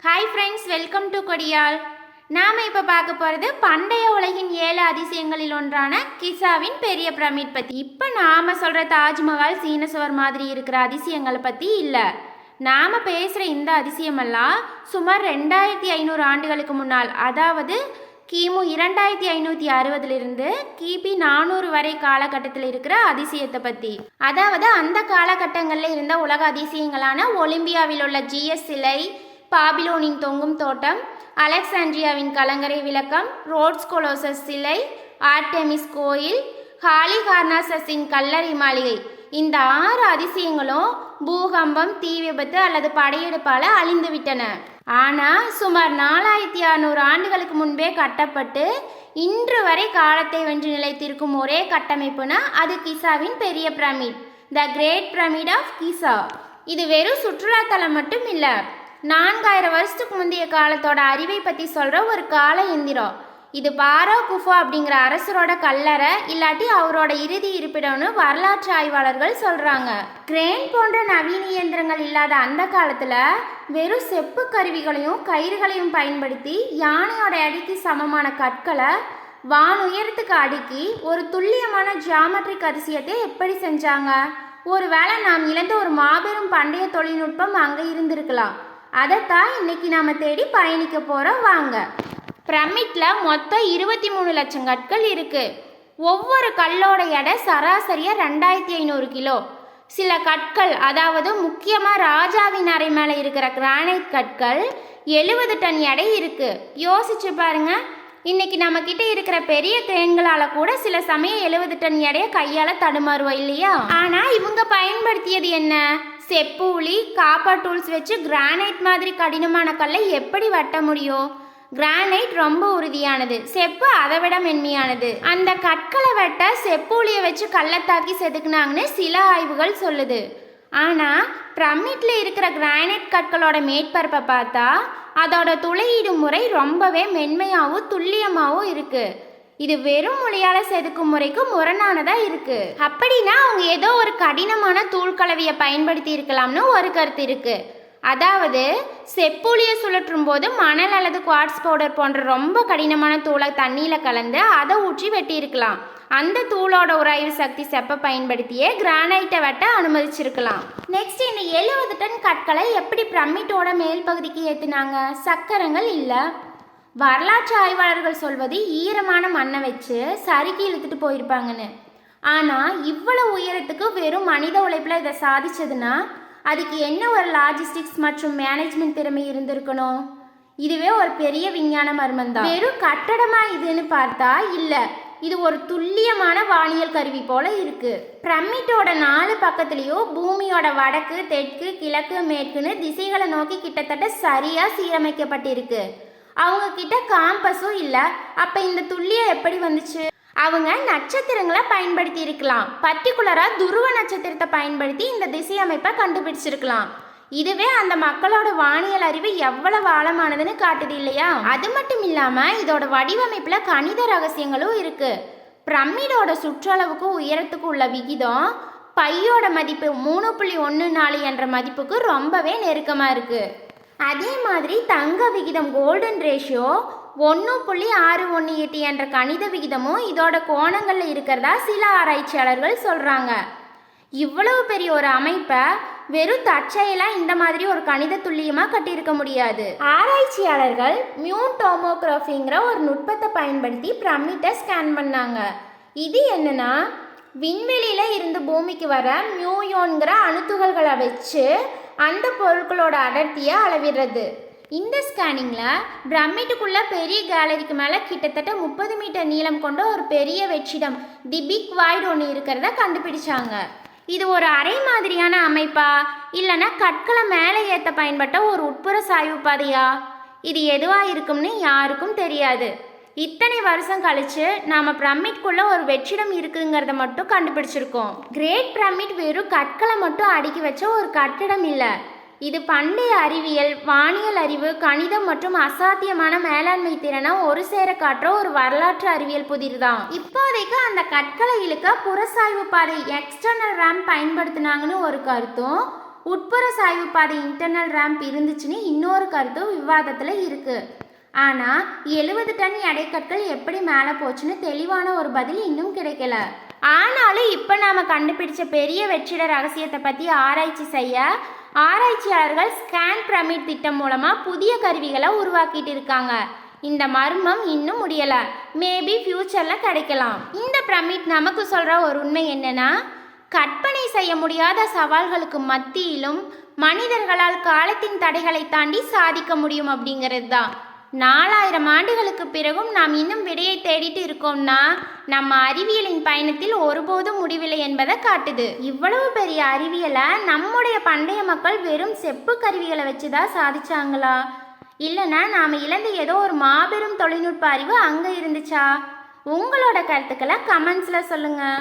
Hi friends, welcome to கொடியால். நாம் இப்போ பார்க்க போகிறது பண்டைய உலகின் 7 அதிசயங்களில் ஒன்றான கிசாவின் பெரிய பிரமிட் பற்றி. இப்போ நாம் சொல்கிற தாஜ்மஹால், சீன சுவர் மாதிரி இருக்கிற அதிசயங்களை பற்றி இல்லை. நாம் பேசுகிற இந்த அதிசயமெல்லாம் சுமார் 2500 ஆண்டுகளுக்கு முன்னால், அதாவது கிமு 2560 கிபி 400 வரை காலகட்டத்தில் இருக்கிற அதிசயத்தை பற்றி. அதாவது அந்த காலகட்டங்களில் இருந்த உலக அதிசயங்களான ஒலிம்பியாவில் உள்ள ஜிஎஸ் சிலை, பாபிலோனின் தொங்கும் தோட்டம், அலெக்சாண்ட்ரியாவின் கலங்கரை விளக்கம், ரோட்ஸ் கொலோசஸ் சிலை, ஆர்டெமிஸ் கோயில், ஹாலிகார்னாசஸின் கல்லறை மாளிகை, இந்த 6 அதிசயங்களும் பூகம்பம், தீ விபத்து அல்லது படையெடுப்பால் அழிந்துவிட்டன. ஆனால் சுமார் 4600 ஆண்டுகளுக்கு முன்பே கட்டப்பட்டு இன்று வரை காலத்தை வென்று நிலைத்திருக்கும் ஒரே கட்டமைப்புனா அது கிசாவின் பெரிய pyramid, the great pyramid of Giza. இது வெறும் சுற்றுலாத்தலம் மட்டும் இல்லை, 4000 வருஷத்துக்கு முந்தைய காலத்தோட அறிவை பற்றி சொல்கிற ஒரு கால எந்திரம். இது பாரோ குஃபு அப்படிங்கிற அரசரோட கல்லறை இல்லாட்டி அவரோட இறுதி இருப்பிடம்னு வரலாற்று ஆய்வாளர்கள் சொல்கிறாங்க. கிரேன் போன்ற நவீன இயந்திரங்கள் இல்லாத அந்த காலத்தில் வெறும் செப்பு கருவிகளையும் கயிறுகளையும் பயன்படுத்தி யானையோட எடைக்கு சமமான கற்களை வானுயரத்துக்கு அடுக்கி ஒரு துல்லியமான ஜியாமெட்ரிக் அதிசயத்தை எப்படி செஞ்சாங்க? ஒருவேளை நாம் இழந்த ஒரு மாபெரும் பண்டைய தொழில்நுட்பம் அங்கே இருந்திருக்கலாம். அதைத்தான் இன்னைக்கு நாம் தேடி பயணிக்க போகிறோம். வாங்க. பிரமிட்டில் மொத்தம் 23 லட்சம் கற்கள் இருக்குது. ஒவ்வொரு கல்லோட எடை சராசரியாக 2500 கிலோ. சில கற்கள், அதாவது முக்கியமாக ராஜாவின் அறை மேலே இருக்கிற கிரானைட் கற்கள் 70 டன் எடை இருக்குது. யோசிச்சு பாருங்க, இன்னைக்கு நம்மக்கிட்ட இருக்கிற பெரிய கிரேன்களால் கூட சில சமயம் 70 டன் எடையை கையால் தடுமாறுவோம் இல்லையா? ஆனால் இவங்க பயன்படுத்தியது என்ன? செப்பு உளி, காப்பர் டூல்ஸ் வச்சு கிரானைட் மாதிரி கடினமான கல்லை எப்படி வெட்ட முடியும்? கிரானைட் ரொம்ப உறுதியானது, செப்பு அதை விட மென்மையானது. அந்த கற்களை வெட்ட செப்பு உளியை வச்சு கல்லை தாக்கி செதுக்குனாங்கன்னு சில ஆய்வுகள் சொல்லுது. ஆனால் பிரமிட்ல இருக்கிற கிரானைட் கற்களோட மேற்பரப்பை பார்த்தா அதோட துளையிடும் முறை ரொம்பவே மென்மையாகவும் துல்லியமாகவும் இருக்கு. இது வெறும் மொழியால் செதுக்கும் முறைக்கு முரணானதா இருக்கு. அப்படின்னா அவங்க ஏதோ ஒரு கடினமான தூள் கலவையை பயன்படுத்தி இருக்கலாம்னு ஒரு கருத்து இருக்கு. அதாவது செப்புளியை சுழற்றும் போது மணல் அல்லது குவார்ட்ஸ் பவுடர் போன்ற ரொம்ப கடினமான தூளை தண்ணியில் கலந்து அதை ஊற்றி வெட்டியிருக்கலாம். அந்த தூளோட உராய்வு சக்தி செப்பை பயன்படுத்தியே கிரானைட்டை வெட்ட அனுமதிச்சிருக்கலாம். நெக்ஸ்ட், இந்த 70 டன் கற்களை எப்படி பிரமிட்டோட மேல் பகுதிக்கு ஏற்றினாங்க? சக்கரங்கள் இல்லை. வரலாற்று ஆய்வாளர்கள் சொல்வது ஈரமான மண்ணை வச்சு சறுக்கி இழுத்துட்டு போயிருப்பாங்கன்னு. ஆனால் இவ்வளவு உயரத்துக்கு வெறும் மனித உழைப்பில் இதை சாதிச்சதுன்னா அதுக்கு என்ன ஒரு லாஜிஸ்டிக்ஸ் மற்றும் மேனேஜ்மெண்ட் திறமை இருந்திருக்கணும்? இதுவே ஒரு பெரிய விஞ்ஞான மர்மம் தான். வெறும் கட்டடமா இதுன்னு பார்த்தா இல்லை, இது ஒரு துல்லியமான வானியல் கருவி போல இருக்கு. பிரமிட்டோட 4 பக்கத்துலேயும் பூமியோட வடக்கு, தெற்கு, கிழக்கு, மேற்குன்னு திசைகளை நோக்கி கிட்டத்தட்ட சரியா சீரமைக்கப்பட்டிருக்கு. அவங்க கிட்ட காம்பஸும் இல்லை. அப்ப இந்த துல்லியம் எப்படி வந்துச்சு? அவங்க நட்சத்திரங்களை பயன்படுத்தி இருக்கலாம். பர்டிகுலரா துருவ நட்சத்திரத்தை பயன்படுத்தி இந்த திசை அமைப்பை கண்டுபிடிச்சிருக்கலாம். இதுவே அந்த மக்களோட வானியல் அறிவு எவ்வளவு ஆழமானதுன்னு காட்டுது இல்லையா? அது மட்டும் இல்லாம இதோட வடிவமைப்புல கணித ரகசியங்களும் இருக்கு. பிரமிடோட சுற்றளவுக்கும் உயரத்துக்கும் உள்ள விகிதம் பையோட மதிப்பு 3.14 என்ற மதிப்புக்கு ரொம்பவே நெருக்கமா இருக்கு. அதே மாதிரி தங்க விகிதம், கோல்டன் ரேஷியோ 1.618 என்ற கணித விகிதமும் இதோட கோணங்களில் இருக்கிறதா சில ஆராய்ச்சியாளர்கள் சொல்கிறாங்க. இவ்வளவு பெரிய ஒரு அமைப்பை வெறும் தற்செயலாக இந்த மாதிரி ஒரு கணித துல்லியமாக கட்டியிருக்க முடியாது. ஆராய்ச்சியாளர்கள் மியூ டோமோகிராஃபிங்கிற ஒரு நுட்பத்தை பயன்படுத்தி பிரமிட்டை ஸ்கேன் பண்ணாங்க. இது என்னன்னா, விண்வெளியில் இருந்து பூமிக்கு வர மியூயோன்கிற அணுத்துகள்களை வச்சு அந்த பொருட்களோட அடர்த்தியை அளவிடுறது. இந்த ஸ்கேனிங்கில் பிரமிட்டுக்குள்ள பெரிய கேலரிக்கு மேலே கிட்டத்தட்ட 30 மீட்டர் நீளம் கொண்ட ஒரு பெரிய வெற்றிடம், தி பிக் வாய்டு ஒன்று இருக்கிறத கண்டுபிடிச்சாங்க. இது ஒரு அறை மாதிரியான அமைப்பா இல்லைன்னா கற்களை மேலே ஏற்ற பயன்பட்ட ஒரு உட்புற சாய்வு பாதையா? இது எதுவாக இருக்கும்னு யாருக்கும் தெரியாது. இத்தனை வருஷம் கழிச்சு நாம பிரமிட்குள்ள ஒரு வெற்றிடம் இருக்குங்கிறத மட்டும் கண்டுபிடிச்சிருக்கோம். கிரேட் பிரமிட் வெறும் கற்களை மட்டும் அடுக்கி வச்ச ஒரு கட்டிடம் இல்லை. இது பண்டைய அறிவியல், வானியல் அறிவு, கணிதம் மற்றும் அசாத்தியமான மேலாண்மை திறனை ஒரு சேர காட்டுற ஒரு வரலாற்று அறிவியல் புதிர் தான். இப்போதைக்கு அந்த கற்களை இழுக்க புறசாய்வு பாதை, எக்ஸ்டர்னல் ரேம்ப் பயன்படுத்தினாங்கன்னு ஒரு கருத்தும், உட்புற சாய்வு பாதை இன்டர்னல் ரேம்ப் இருந்துச்சுன்னு இன்னொரு கருத்தும் விவாதத்தில் இருக்கு. ஆனால் 70 டன் எடைக்கற்கள் எப்படி மேலே போச்சுன்னு தெளிவான ஒரு பதில் இன்னும் கிடைக்கல. ஆனாலும் இப்போ நாம் கண்டுபிடிச்ச பெரிய வெற்றிட ரகசியத்தை பற்றி ஆராய்ச்சி செய்ய ஆராய்ச்சியாளர்கள் ஸ்கேன் பிரமிட் திட்டம் மூலமாக புதிய கருவிகளை உருவாக்கிட்டு இருக்காங்க. இந்த மர்மம் இன்னும் முடியலை. மேபி ஃப்யூச்சரில் கிடைக்கலாம். இந்த பிரமிட் நமக்கு சொல்கிற ஒரு உண்மை என்னன்னா, கற்பனை செய்ய முடியாத சவால்களுக்கு மத்தியிலும் மனிதர்களால் காலத்தின் தடைகளை தாண்டி சாதிக்க முடியும் அப்படிங்கிறது தான். 4000 ஆண்டுகளுக்கு பிறகும் நாம் இன்னும் விடையை தேடிட்டு இருக்கோம்னா நம்ம அறிவியலின் பயணத்தில் ஒருபோதும் முடிவில்லை என்பதை காட்டுது. இவ்வளவு பெரிய அறிவியலை நம்முடைய பண்டைய மக்கள் வெறும் செப்பு கருவிகளை வச்சுதான் சாதிச்சாங்களா, இல்லைன்னா நாம் இழந்த ஏதோ ஒரு மாபெரும் தொழில்நுட்ப அறிவு அங்கே இருந்துச்சா? உங்களோட கருத்துக்களை கமெண்ட்ஸில் சொல்லுங்கள்.